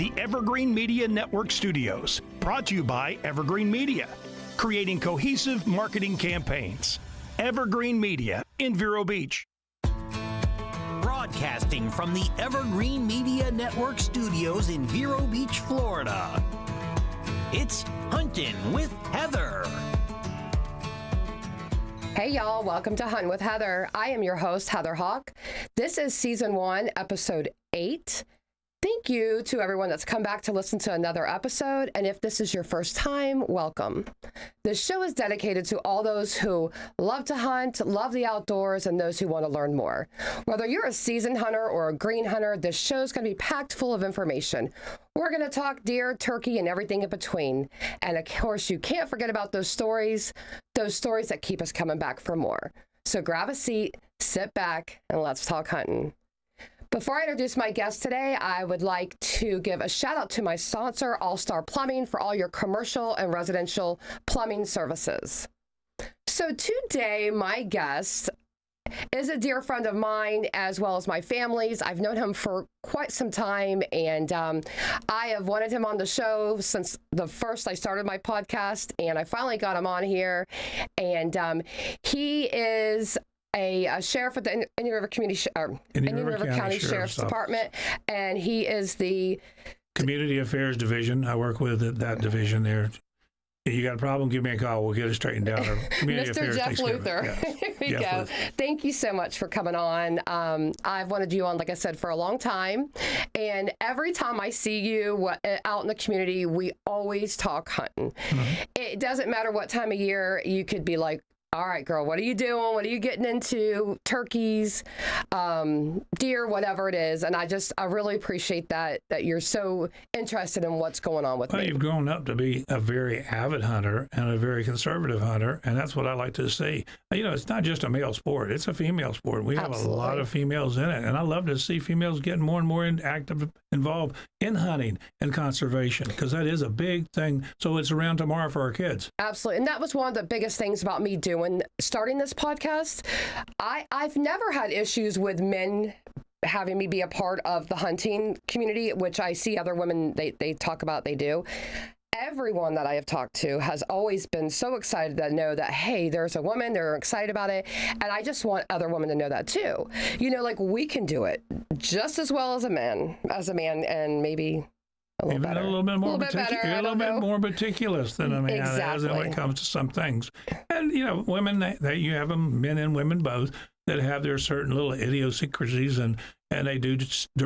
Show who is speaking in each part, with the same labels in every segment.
Speaker 1: the Evergreen Media Network Studios, brought to you by Evergreen Media, creating cohesive marketing campaigns. Evergreen Media in Vero Beach.
Speaker 2: Broadcasting from the Evergreen Media Network Studios in Vero Beach, Florida. It's Huntin with Heather.
Speaker 3: Hey y'all, welcome to Huntin with Heather. I am your host, Heather Hawk. This is season 1, episode 8. Thank you to everyone that's come back to listen to another episode. And if this is your first time, welcome. This show is dedicated to all those who love to hunt, love the outdoors, and those who want to learn more. Whether you're a seasoned hunter or a green hunter, this show is going to be packed full of information. We're going to talk deer, turkey, and everything in between. And of course, you can't forget about those stories that keep us coming back for more. So grab a seat, sit back, and let's talk hunting. Before I introduce my guest today, I would like to give a shout out to my sponsor, All Star Plumbing, for all your commercial and residential plumbing services. So today, my guest is a dear friend of mine as well as my family's. I've known him for quite some time, and I have wanted him on the show since the first I started my podcast, and I finally got him on here. And he is a sheriff at the Indian River County Sheriff's Department, and he is the
Speaker 4: Community Affairs Division. I work with that division there. If you got a problem, give me a call. We'll get it straightened out.
Speaker 3: Mr. Jeff Luther. Here we go. Thank you so much for coming on. I've wanted you on, like I said, for a long time. And every time I see you out in the community, we always talk hunting. Mm-hmm. It doesn't matter what time of year. You could be like, all right, girl, what are you doing? What are you getting into? Turkeys, deer, whatever it is. And I really appreciate that you're so interested in what's going on with me.
Speaker 4: You've grown up to be a very avid hunter and a very conservative hunter, and that's what I like to see. You know, it's not just a male sport. It's a female sport. We have Absolutely. A lot of females in it, and I love to see females getting more and more involved in hunting and conservation, because that is a big thing. So it's around tomorrow for our kids.
Speaker 3: Absolutely. And that was one of the biggest things about me starting this podcast. I've never had issues with men having me be a part of the hunting community, which I see other women, they talk about, they do. Everyone that I have talked to has always been so excited to know that, hey, there's a woman, they're excited about it. And I just want other women to know that too. You know, like, we can do it just as well as a man, and maybe a little better.
Speaker 4: A little bit more meticulous than a man is when it comes to some things. And, you know, women, that you have them, men and women both, that have their certain little idiosyncrasies, and they do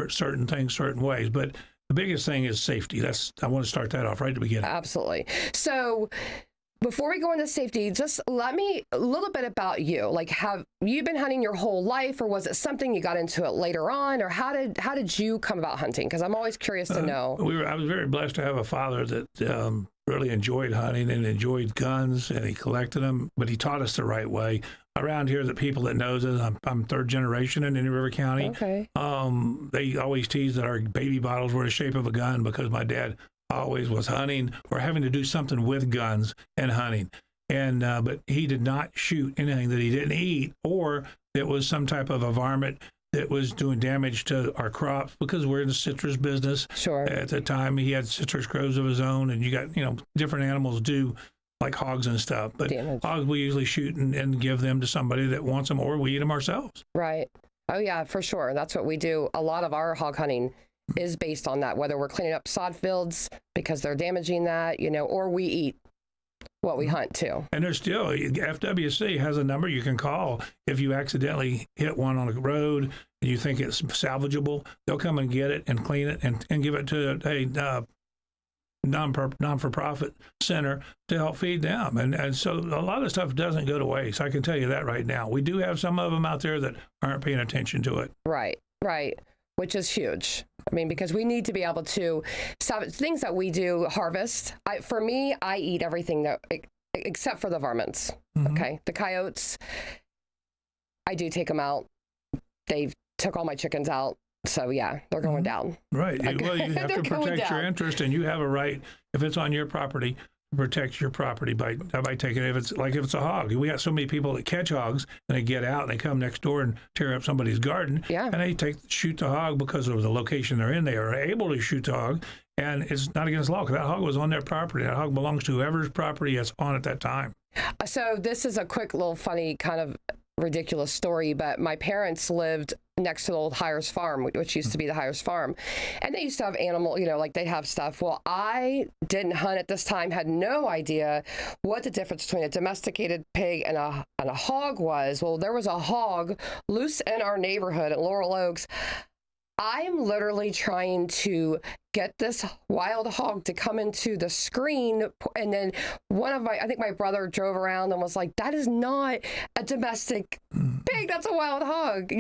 Speaker 4: certain things certain ways. But the biggest thing is safety. I want to start that off right at the beginning.
Speaker 3: Absolutely. So before we go into safety, just let me a little bit about you. Like, have you been hunting your whole life, or was it something you got into it later on, or how did you come about hunting? Because I'm always curious to know.
Speaker 4: I was very blessed to have a father that really enjoyed hunting and enjoyed guns, and he collected them, but he taught us the right way. Around here, the people that knows us, I'm third generation in Indian River County.
Speaker 3: Okay.
Speaker 4: They always tease that our baby bottles were the shape of a gun, because my dad always was hunting or having to do something with guns and hunting. And but he did not shoot anything that he didn't eat, or that was some type of a varmint that was doing damage to our crops, because we're in the citrus business.
Speaker 3: Sure. At
Speaker 4: the time, he had citrus groves of his own, and you got, different animals do, like hogs and stuff. But hogs we usually shoot and give them to somebody that wants them, or we eat them ourselves.
Speaker 3: Right. Oh, yeah, for sure. That's what we do. A lot of our hog hunting is based on that, whether we're cleaning up sod fields because they're damaging that, or we eat what we hunt too.
Speaker 4: And there's still, FWC has a number you can call if you accidentally hit one on a road and you think it's salvageable. They'll come and get it and clean it and give it to a non-for-profit center to help feed them. And so a lot of stuff doesn't go to waste. I can tell you that right now. We do have some of them out there that aren't paying attention to it.
Speaker 3: Right. Which is huge. I mean, because we need to be able to stop things that we do harvest. For me, I eat everything except for the varmints. Mm-hmm. Okay. The coyotes, I do take them out. They've took all my chickens out. So, yeah, they're going down.
Speaker 4: Right. Well, you have to protect your interest, and you have a right, if it's on your property, protect your property by taking it. If it's a hog, we got so many people that catch hogs and they get out and they come next door and tear up somebody's garden.
Speaker 3: Yeah.
Speaker 4: And they shoot the hog because of the location they're in. They are able to shoot the hog, and it's not against law because that hog was on their property. That hog belongs to whoever's property it's on at that time.
Speaker 3: So this is a quick little funny kind of ridiculous story, but my parents lived next to the old Hires Farm, which used to be the Hires Farm. And they used to have animal, like they'd have stuff. Well, I didn't hunt at this time, had no idea what the difference between a domesticated pig and a hog was. Well, there was a hog loose in our neighborhood at Laurel Oaks. I'm literally trying to get this wild hog to come into the screen. And then I think my brother drove around and was like, that is not a domestic pig. That's a wild hog,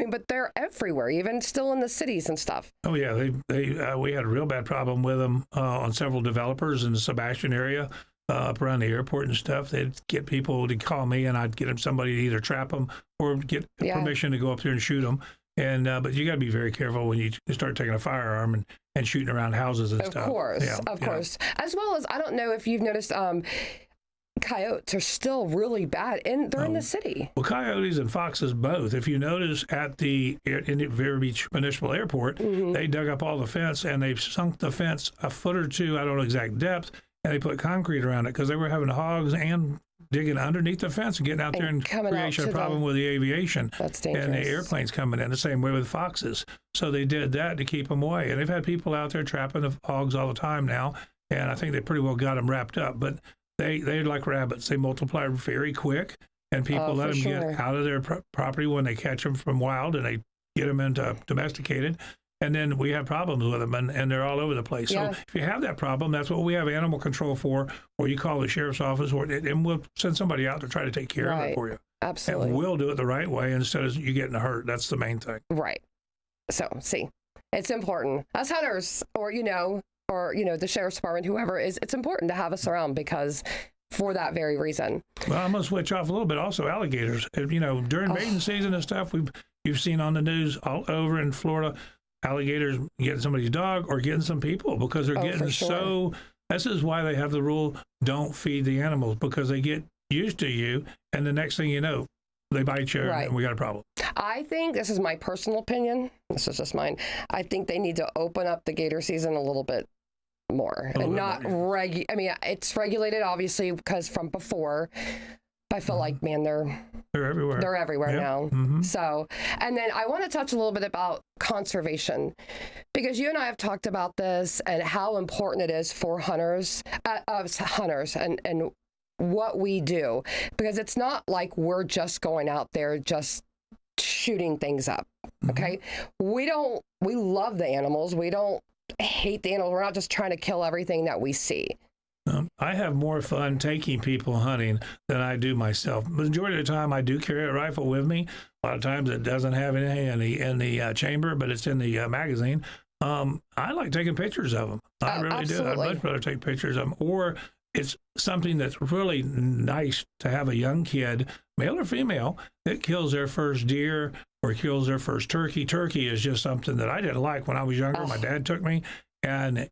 Speaker 3: but they're everywhere, even still in the cities and stuff.
Speaker 4: Oh, yeah. We had a real bad problem with them on several developers in the Sebastian area. Up around the airport and stuff. They'd get people to call me, and I'd get them somebody to either trap them or get permission to go up there and shoot them. And but you got to be very careful when you start taking a firearm and shooting around houses and stuff.
Speaker 3: Of course. As well as, I don't know if you've noticed, coyotes are still really bad, and they're in the city. Well,
Speaker 4: coyotes and foxes both. If you notice in the Vero Beach Municipal Airport, they dug up all the fence and they sunk the fence a foot or two, I don't know exact depth, and they put concrete around it because they were having hogs and digging underneath the fence and getting out there and creating a problem with the aviation.
Speaker 3: That's dangerous.
Speaker 4: And the airplanes coming in the same way with foxes. So they did that to keep them away. And they've had people out there trapping the hogs all the time now. And I think they pretty well got them wrapped up. But they're like rabbits. They multiply very quick. And people let them get out of their property when they catch them from wild, and they get them into domesticated. And then we have problems with them, and they're all over the place. Yeah. So if you have that problem, that's what we have animal control for, or you call the sheriff's office, and we'll send somebody out to try to take care of it for you.
Speaker 3: Absolutely.
Speaker 4: And we'll do it the right way instead of you getting hurt. That's the main thing.
Speaker 3: Right. So, see, it's important. As hunters, or the sheriff's department, whoever it's important to have us around because for that very reason.
Speaker 4: Well, I'm going to switch off a little bit. Also, alligators. During mating season and stuff, you've seen on the news all over in Florida, alligators getting somebody's dog or getting some people because they're getting so. This is why they have the rule: don't feed the animals, because they get used to you, and the next thing you know, they bite you, and we got a problem.
Speaker 3: I think, this is my personal opinion, this is just mine, I think they need to open up the gator season a little bit more and not it's regulated obviously because from before. I feel like, man, they're
Speaker 4: everywhere.
Speaker 3: They're everywhere now. Mm-hmm. So, and then I want to touch a little bit about conservation, because you and I have talked about this and how important it is for hunters and what we do, because it's not like we're just going out there just shooting things up. Okay. We love the animals. We don't hate the animals. We're not just trying to kill everything that we see.
Speaker 4: I have more fun taking people hunting than I do myself. The majority of the time, I do carry a rifle with me. A lot of times, it doesn't have anything in the chamber, but it's in the magazine. I like taking pictures of them. I really do. I'd much rather take pictures of them. Or it's something that's really nice to have a young kid, male or female, that kills their first deer or kills their first turkey. Turkey is just something that I didn't like when I was younger. My dad took me, and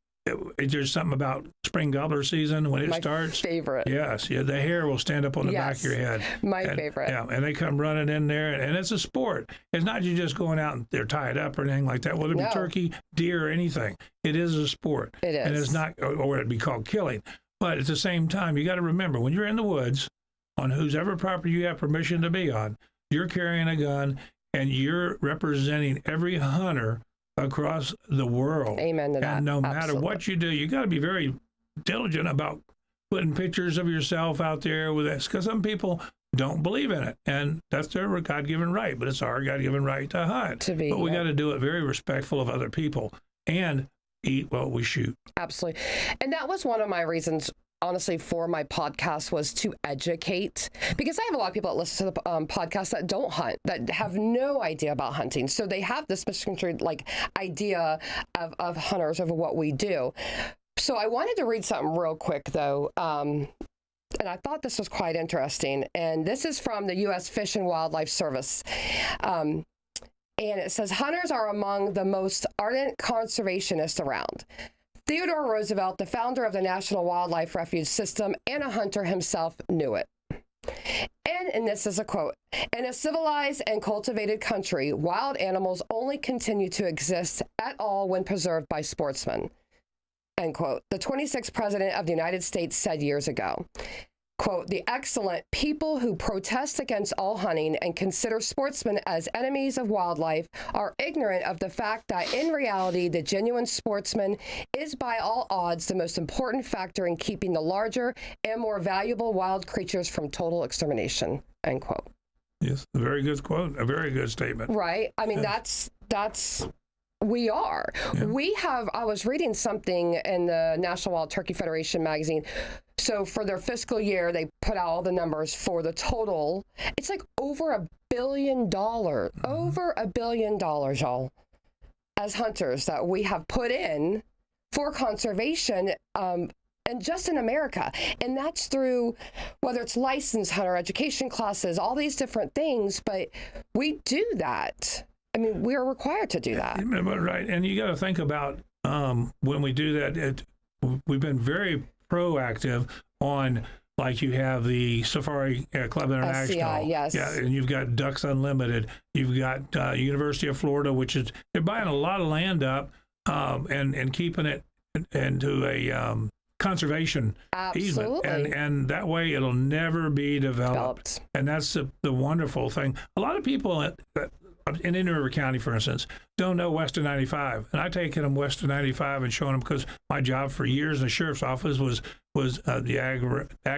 Speaker 4: there's something about spring gobbler season when it starts.
Speaker 3: My favorite.
Speaker 4: Yes, the hair will stand up on the back of your head.
Speaker 3: My favorite.
Speaker 4: Yeah, and they come running in there, and it's a sport. It's not you just going out and they're tied up or anything like that, whether it be turkey, deer, or anything. It is a sport. It is. And it's not, or it'd be called killing. But at the same time, you got to remember, when you're in the woods, on whosever property you have permission to be on, you're carrying a gun, and you're representing every hunter across the world.
Speaker 3: Amen to that.
Speaker 4: And no matter what you do, you got to be very diligent about putting pictures of yourself out there with this, because some people don't believe in it, and that's their God-given right, but it's our God-given right to hunt. But we got to do it very respectful of other people and eat what we shoot.
Speaker 3: Absolutely. And that was one of my reasons, honestly, for my podcast, was to educate, because I have a lot of people that listen to the podcast that don't hunt, that have no idea about hunting. So they have this misconstrued idea of hunters, of what we do. So I wanted to read something real quick, though. And I thought this was quite interesting. And this is from the U.S. Fish and Wildlife Service. And it says, hunters are among the most ardent conservationists around. Theodore Roosevelt, the founder of the National Wildlife Refuge System and a hunter himself, knew it. And this is a quote, "In a civilized and cultivated country, wild animals only continue to exist at all when preserved by sportsmen," end quote. The 26th president of the United States said years ago, quote, "The excellent people who protest against all hunting and consider sportsmen as enemies of wildlife are ignorant of the fact that in reality, the genuine sportsman is by all odds the most important factor in keeping the larger and more valuable wild creatures from total extermination," end quote.
Speaker 4: Yes, a very good quote, a very good statement.
Speaker 3: Right. I mean, that's we are. Yeah. I was reading something in the National Wild Turkey Federation magazine. So for their fiscal year, they put out all the numbers for the total. It's like over $1 billion, over $1 billion, y'all, as hunters that we have put in for conservation, and just in America. And that's through, whether it's licensed hunter education classes, all these different things, but we do that. I mean, we are required to do that.
Speaker 4: Right. And you got to think about when we do that, we've been very proactive on, like you have the Safari Club International.
Speaker 3: SCI, yes.
Speaker 4: Yeah, and you've got Ducks Unlimited. You've got University of Florida, which is, they're buying a lot of land up and keeping it into a conservation easement. And that way it'll never be developed. And that's the wonderful thing. A lot of people in Indian River County, for instance, don't know Western 95. And I've taken them Western 95 and shown them, because my job for years in the sheriff's office was the ag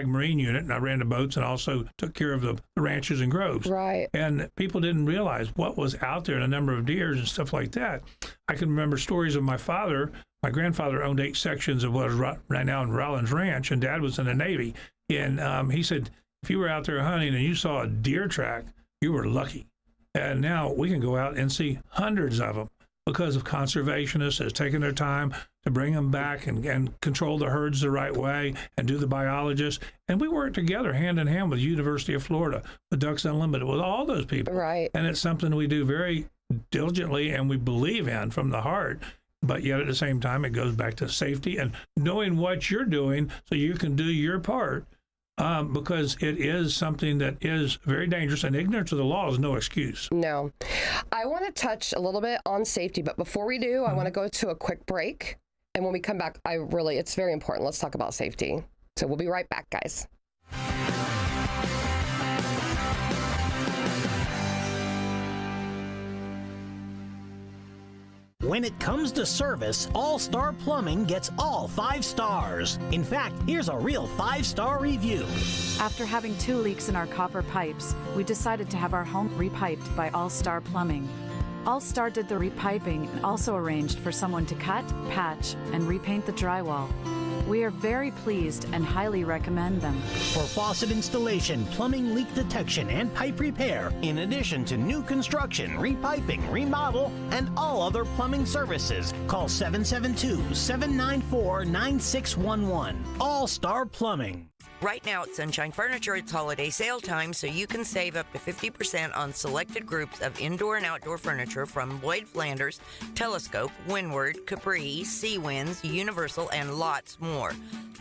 Speaker 4: marine unit, and I ran the boats and also took care of the ranches and groves.
Speaker 3: Right.
Speaker 4: And people didn't realize what was out there, and a number of deers and stuff like that. I can remember stories of my father. My grandfather owned 8 sections of what is right now in Rollins Ranch, and Dad was in the Navy. And he said, if you were out there hunting and you saw a deer track, you were lucky. And now we can go out and see hundreds of them because of conservationists that's taken their time to bring them back and control the herds the right way and do the biologists. And we work together hand in hand with University of Florida, with Ducks Unlimited, with all those people.
Speaker 3: Right.
Speaker 4: And it's something we do very diligently and we believe in from the heart. But yet at the same time, it goes back to safety and knowing what you're doing so you can do your part. Because it is something that is very dangerous, and ignorance of the law is no excuse.
Speaker 3: No. I want to touch a little bit on safety, but before we do, I want to go to a quick break. And when we come back, it's very important. Let's talk about safety. So we'll be right back, guys.
Speaker 2: When it comes to service, All Star Plumbing gets all 5 stars. In fact, here's a real 5-star review.
Speaker 5: After having 2 leaks in our copper pipes, we decided to have our home repiped by All Star Plumbing. All Star did the repiping and also arranged for someone to cut, patch, and repaint the drywall. We are very pleased and highly recommend them.
Speaker 2: For faucet installation, plumbing leak detection, and pipe repair, in addition to new construction, repiping, remodel, and all other plumbing services, call 772-794-9611. All Star Plumbing.
Speaker 6: Right now at Sunshine Furniture, it's holiday sale time, so you can save up to 50% on selected groups of indoor and outdoor furniture from Lloyd Flanders, Telescope, Windward, Capri, Seawinds, Universal, and lots more.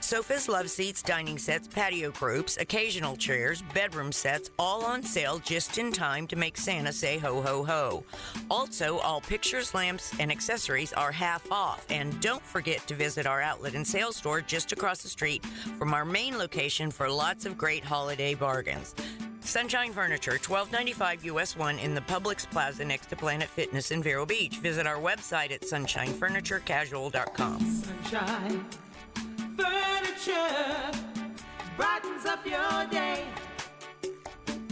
Speaker 6: Sofas, love seats, dining sets, patio groups, occasional chairs, bedroom sets, all on sale just in time to make Santa say ho, ho, ho. Also, all pictures, lamps, and accessories are half off. And don't forget to visit our outlet and sales store just across the street from our main location for lots of great holiday bargains. Sunshine Furniture, 1295 US 1 in the Publix Plaza next to Planet Fitness in Vero Beach. Visit our website at sunshinefurniturecasual.com.
Speaker 7: Sunshine Furniture brightens up your day.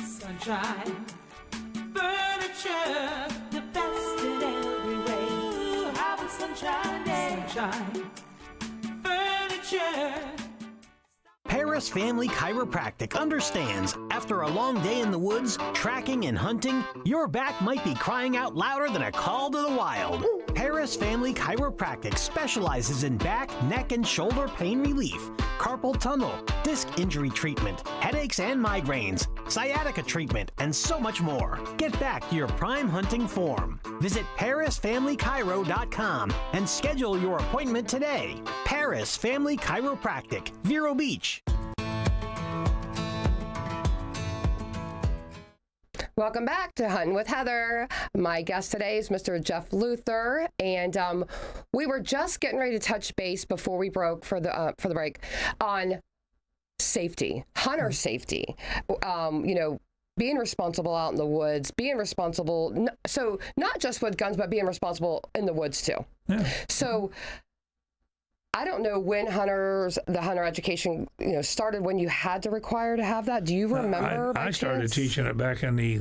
Speaker 7: Sunshine Furniture, the best in every way. Ooh, have a sunshine day. Sunshine Furniture.
Speaker 2: Paris Family Chiropractic understands after a long day in the woods, tracking and hunting, your back might be crying out louder than a call to the wild. Paris Family Chiropractic specializes in back, neck, and shoulder pain relief, carpal tunnel, disc injury treatment, headaches and migraines, sciatica treatment, and so much more. Get back to your prime hunting form. Visit ParisFamilyChiro.com and schedule your appointment today. Paris Family Chiropractic, Vero Beach.
Speaker 3: Welcome back to Huntin' with Heather. My guest today is Mr. Jeff Luther, and we were just getting ready to touch base before we broke for the break on safety, hunter safety. Being responsible out in the woods, being responsible. So not just with guns, but being responsible in the woods too.
Speaker 4: Yeah.
Speaker 3: So I don't know when the hunter education, started, when you had to require to have that. Do you remember?
Speaker 4: I started teaching it back in the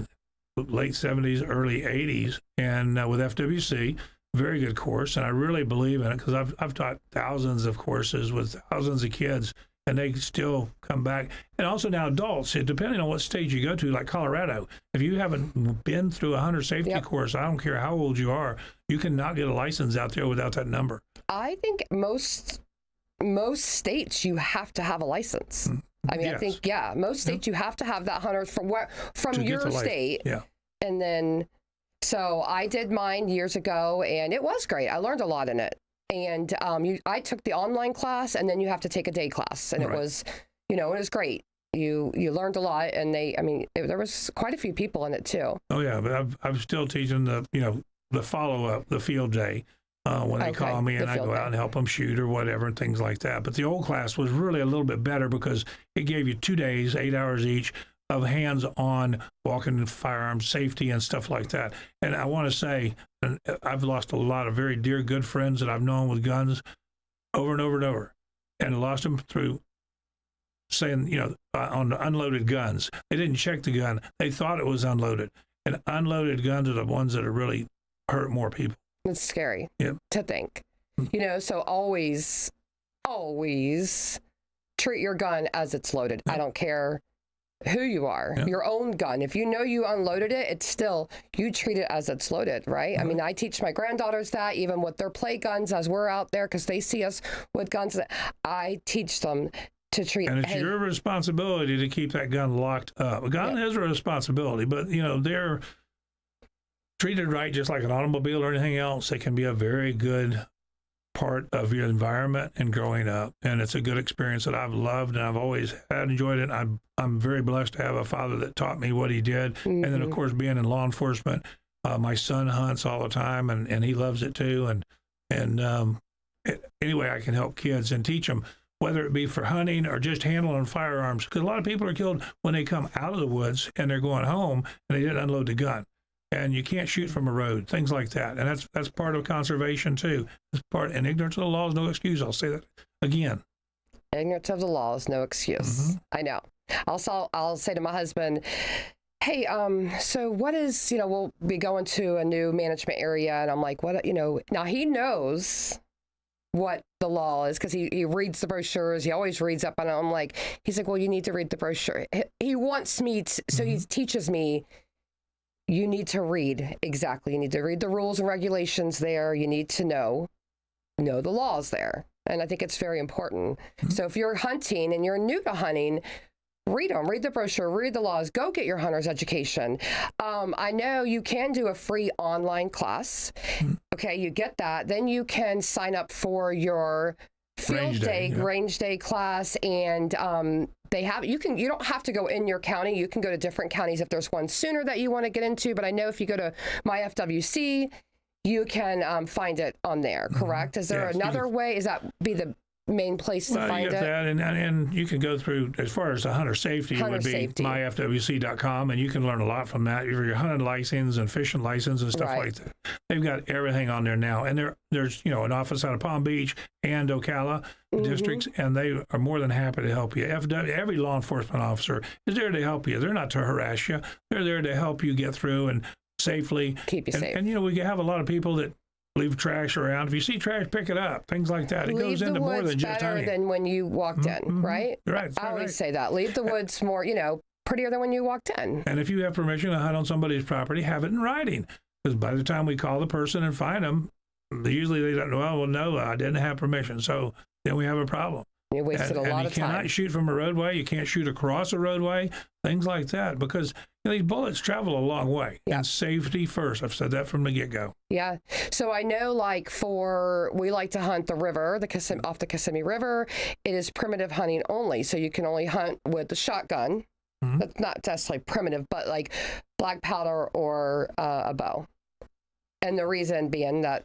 Speaker 4: late 70s, early 80s, and with FWC, very good course. And I really believe in it because I've taught thousands of courses with thousands of kids, and they still come back. And also now adults, depending on what stage you go to, like Colorado, if you haven't been through a hunter safety course, I don't care how old you are, you cannot get a license out there without that number.
Speaker 3: I think most states you have to have a license. I mean,
Speaker 4: yes.
Speaker 3: I think, most states you have to have that hunter from your state.
Speaker 4: Yeah.
Speaker 3: And then, so I did mine years ago, and it was great. I learned a lot in it. And I took the online class, and then you have to take a day class, and it was, it was great. You learned a lot, and there was quite a few people in it too.
Speaker 4: Oh yeah, but I'm still teaching the follow up, the field day. When they call me and I go out and help them shoot or whatever and things like that. But the old class was really a little bit better because it gave you 2 days, 8 hours each of hands-on walking firearms safety and stuff like that. And I want to say, and I've lost a lot of very dear, good friends that I've known with guns over and over and over, and lost them through saying, on the unloaded guns. They didn't check the gun. They thought it was unloaded. And unloaded guns are the ones that are really hurt more people.
Speaker 3: It's scary to think, so always treat your gun as it's loaded. I don't care who you are, your own gun. If you know you unloaded it, it's still, you treat it as it's loaded, right? I mean, I teach my granddaughters that even with their play guns as we're out there, because they see us with guns, I teach them to treat.
Speaker 4: And it's your responsibility to keep that gun locked up. A gun has a responsibility, but they're treated right, just like an automobile or anything else. They can be a very good part of your environment and growing up. And it's a good experience that I've loved, and I've always had enjoyed it. I'm very blessed to have a father that taught me what he did. And then, of course, being in law enforcement, my son hunts all the time, and he loves it too. And anyway, I can help kids and teach them, whether it be for hunting or just handling firearms. Because a lot of people are killed when they come out of the woods and they're going home and they didn't unload the gun. And you can't shoot from a road, things like that. And that's part of conservation too. And ignorance of the law is no excuse. I'll say that again.
Speaker 3: Ignorance of the law is no excuse. I know. I'll say to my husband, hey, so what is, we'll be going to a new management area. And I'm like, what, now he knows what the law is because he reads the brochures. He always reads up on it. I'm like, he's like, well, you need to read the brochure. He wants me to, so he teaches me, you need to read. Exactly. You need to read the rules and regulations there. You need to know the laws there. And I think it's very important. So if you're hunting and you're new to hunting, read them, read the brochure, read the laws, go get your hunter's education. I know you can do a free online class. Okay, you get that. Then you can sign up for your range day class, and they have, you don't have to go in your county. You can go to different counties if there's one sooner that you want to get into. But I know if you go to my FWC, you can find it on there, correct? Is there another way? Is that be the main place to find
Speaker 4: you get
Speaker 3: it?
Speaker 4: that, and you can go through, as far as the hunter safety, it would be myfwc.com, and you can learn a lot from that. Your hunting license and fishing license and stuff like that. They've got everything on there now, and there's an office out of Palm Beach and Ocala districts, and they are more than happy to help you. Every law enforcement officer is there to help you. They're not to harass you. They're there to help you get through and safely
Speaker 3: keep you safe.
Speaker 4: And we have a lot of people that leave trash around. If you see trash, pick it up. Things like that. It goes into more than just hunting.
Speaker 3: Better than when you walked in, right?
Speaker 4: Right.
Speaker 3: I always say that. Leave the woods more, prettier than when you walked in.
Speaker 4: And if you have permission to hunt on somebody's property, have it in writing. Because by the time we call the person and find them, usually they don't know, well, no, I didn't have permission. So then we have a problem.
Speaker 3: You wasted a lot of time.
Speaker 4: You cannot shoot from a roadway. You can't shoot across a roadway, things like that, because these bullets travel a long way.
Speaker 3: Yeah.
Speaker 4: And safety first. I've said that from the get-go.
Speaker 3: Yeah. So I know, like, we like to hunt the river, off the Kissimmee River. It is primitive hunting only. So you can only hunt with the shotgun. Mm-hmm. That's not necessarily primitive, but like black powder or a bow. And the reason being that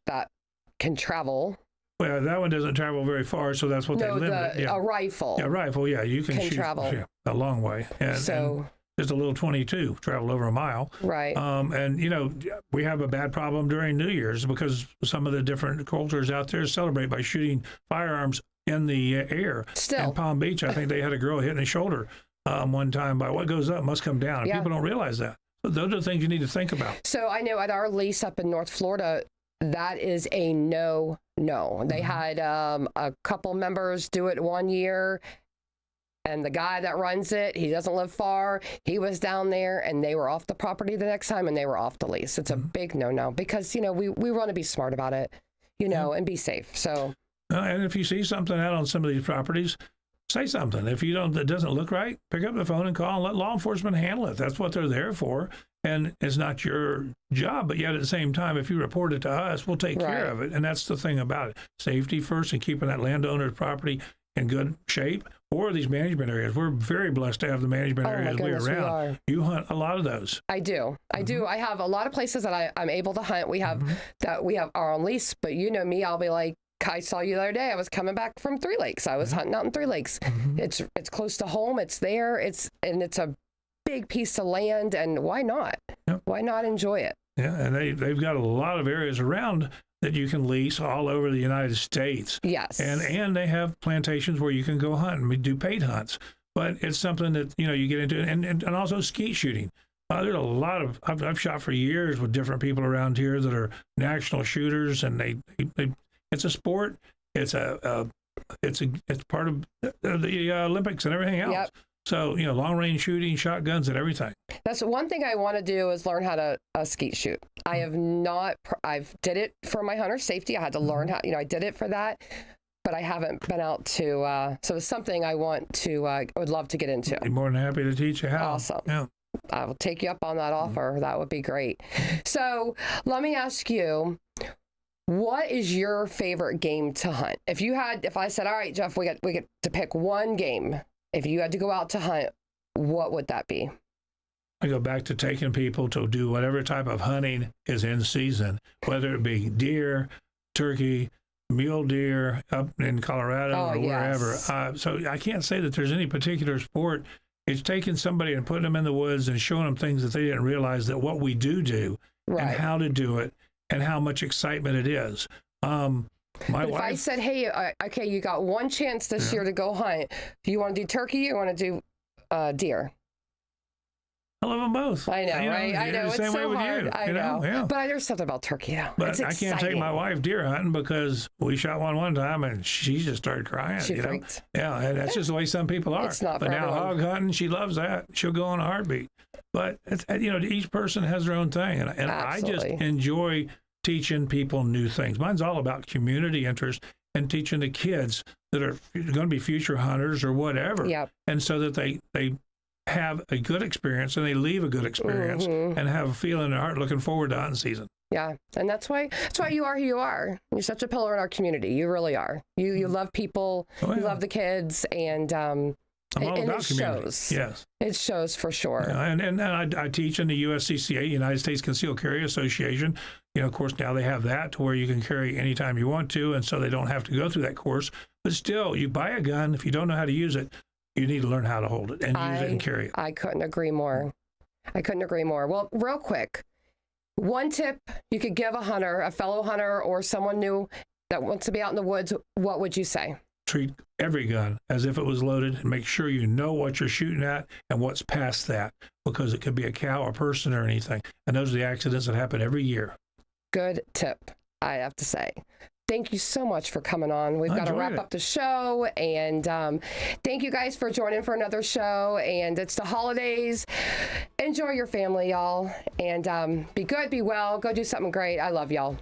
Speaker 3: can travel.
Speaker 4: Well, that one doesn't travel very far, so that's what they limit it. Yeah.
Speaker 3: A rifle.
Speaker 4: Yeah, rifle, yeah. You can shoot
Speaker 3: travel
Speaker 4: a long way. And just a little 22 traveled over a mile.
Speaker 3: Right.
Speaker 4: And, we have a bad problem during New Year's because some of the different cultures out there celebrate by shooting firearms in the air.
Speaker 3: Still.
Speaker 4: In Palm Beach, I think they had a girl hit in the shoulder one time by what goes up must come down. And people don't realize that. So those are the things you need to think about.
Speaker 3: So I know at our lease up in North Florida, that is a no. They had a couple members do it one year, and the guy that runs it, he doesn't live far. He was down there, and they were off the property the next time, and they were off the lease. It's a big no because, we want to be smart about it, and be safe. So.
Speaker 4: And if you see something out on some of these properties, say something. If it doesn't look right, pick up the phone and call and let law enforcement handle it. That's what they're there for. And it's not your job, but yet at the same time, if you report it to us, we'll take care of it. And that's the thing about it. Safety first and keeping that landowner's property in good shape, or these management areas. We're very blessed to have the management areas we're around. You hunt a lot of those.
Speaker 3: I do. I have a lot of places that I'm able to hunt. We have our own lease, but you know me, I'll be like, I saw you the other day. I was coming back from Three Lakes. I was hunting out in Three Lakes. It's close to home. It's there. It's a big piece of land, and why not?
Speaker 4: Yep.
Speaker 3: Why not enjoy it?
Speaker 4: Yeah, and they've got a lot of areas around that you can lease all over the United States.
Speaker 3: Yes.
Speaker 4: And they have plantations where you can go hunt and we do paid hunts. But it's something that, you get into, and also skeet shooting. There's a lot of, I've shot for years with different people around here that are national shooters, and they it's a sport. It's part of the Olympics and everything else.
Speaker 3: Yep.
Speaker 4: So, long range shooting, shotguns and everything.
Speaker 3: That's one thing I want to do is learn how to skeet shoot. I have not, I've did it for my hunter safety. I had to learn how, I did it for that, but I haven't been out to, so it's something I would love to get into.
Speaker 4: I'd be more than happy to teach you how.
Speaker 3: Awesome.
Speaker 4: Yeah.
Speaker 3: I will take you up on that offer. That would be great. So let me ask you, what is your favorite game to hunt? If I said, all right, Jeff, we get to pick one game. If you had to go out to hunt, what would that be?
Speaker 4: I go back to taking people to do whatever type of hunting is in season, whether it be deer, turkey, mule deer up in Colorado or wherever. So I can't say that there's any particular sport. It's taking somebody and putting them in the woods and showing them things that they didn't realize that what we do and how to do it and how much excitement it is. If
Speaker 3: I said, hey, okay, you got one chance this year to go hunt. Do you want to do turkey or want to do deer?
Speaker 4: I love them both.
Speaker 3: I know, right? I know. It's
Speaker 4: same way
Speaker 3: so
Speaker 4: with
Speaker 3: hard.
Speaker 4: you.
Speaker 3: I know.
Speaker 4: Yeah.
Speaker 3: But there's something about turkey, though.
Speaker 4: But I can't take my wife deer hunting because we shot one time and she just started crying.
Speaker 3: She freaked.
Speaker 4: Yeah, and that's just the way some people are.
Speaker 3: It's not
Speaker 4: but
Speaker 3: for
Speaker 4: now
Speaker 3: everyone.
Speaker 4: hog hunting, she loves that. She'll go on a heartbeat. But it's, each person has their own thing, and I just enjoy teaching people new things. Mine's all about community interest and teaching the kids that are going to be future hunters or whatever.
Speaker 3: Yep.
Speaker 4: And so that they have a good experience and they leave a good experience and have a feeling in their heart looking forward to hunting season.
Speaker 3: Yeah, and that's why you are who you are. You're such a pillar in our community. You really are. You love people. You love the kids, and
Speaker 4: I'm all about community.
Speaker 3: Shows.
Speaker 4: Yes,
Speaker 3: it shows for sure.
Speaker 4: Yeah, and I teach in the USCCA, United States Concealed Carry Association. Of course, now they have that to where you can carry anytime you want to, and so they don't have to go through that course. But still, you buy a gun, if you don't know how to use it, you need to learn how to hold it and use it and carry it.
Speaker 3: I couldn't agree more. Well, real quick, one tip you could give a hunter, a fellow hunter, or someone new that wants to be out in the woods, what would you say?
Speaker 4: Treat every gun as if it was loaded and make sure you know what you're shooting at and what's past that, because it could be a cow, a person, or anything. And those are the accidents that happen every year.
Speaker 3: Good tip, I have to say. Thank you so much for coming on. We've got to wrap up the show, and thank you guys for joining for another show. And it's the holidays. Enjoy your family, y'all, and be good, be well, go do something great. I love y'all.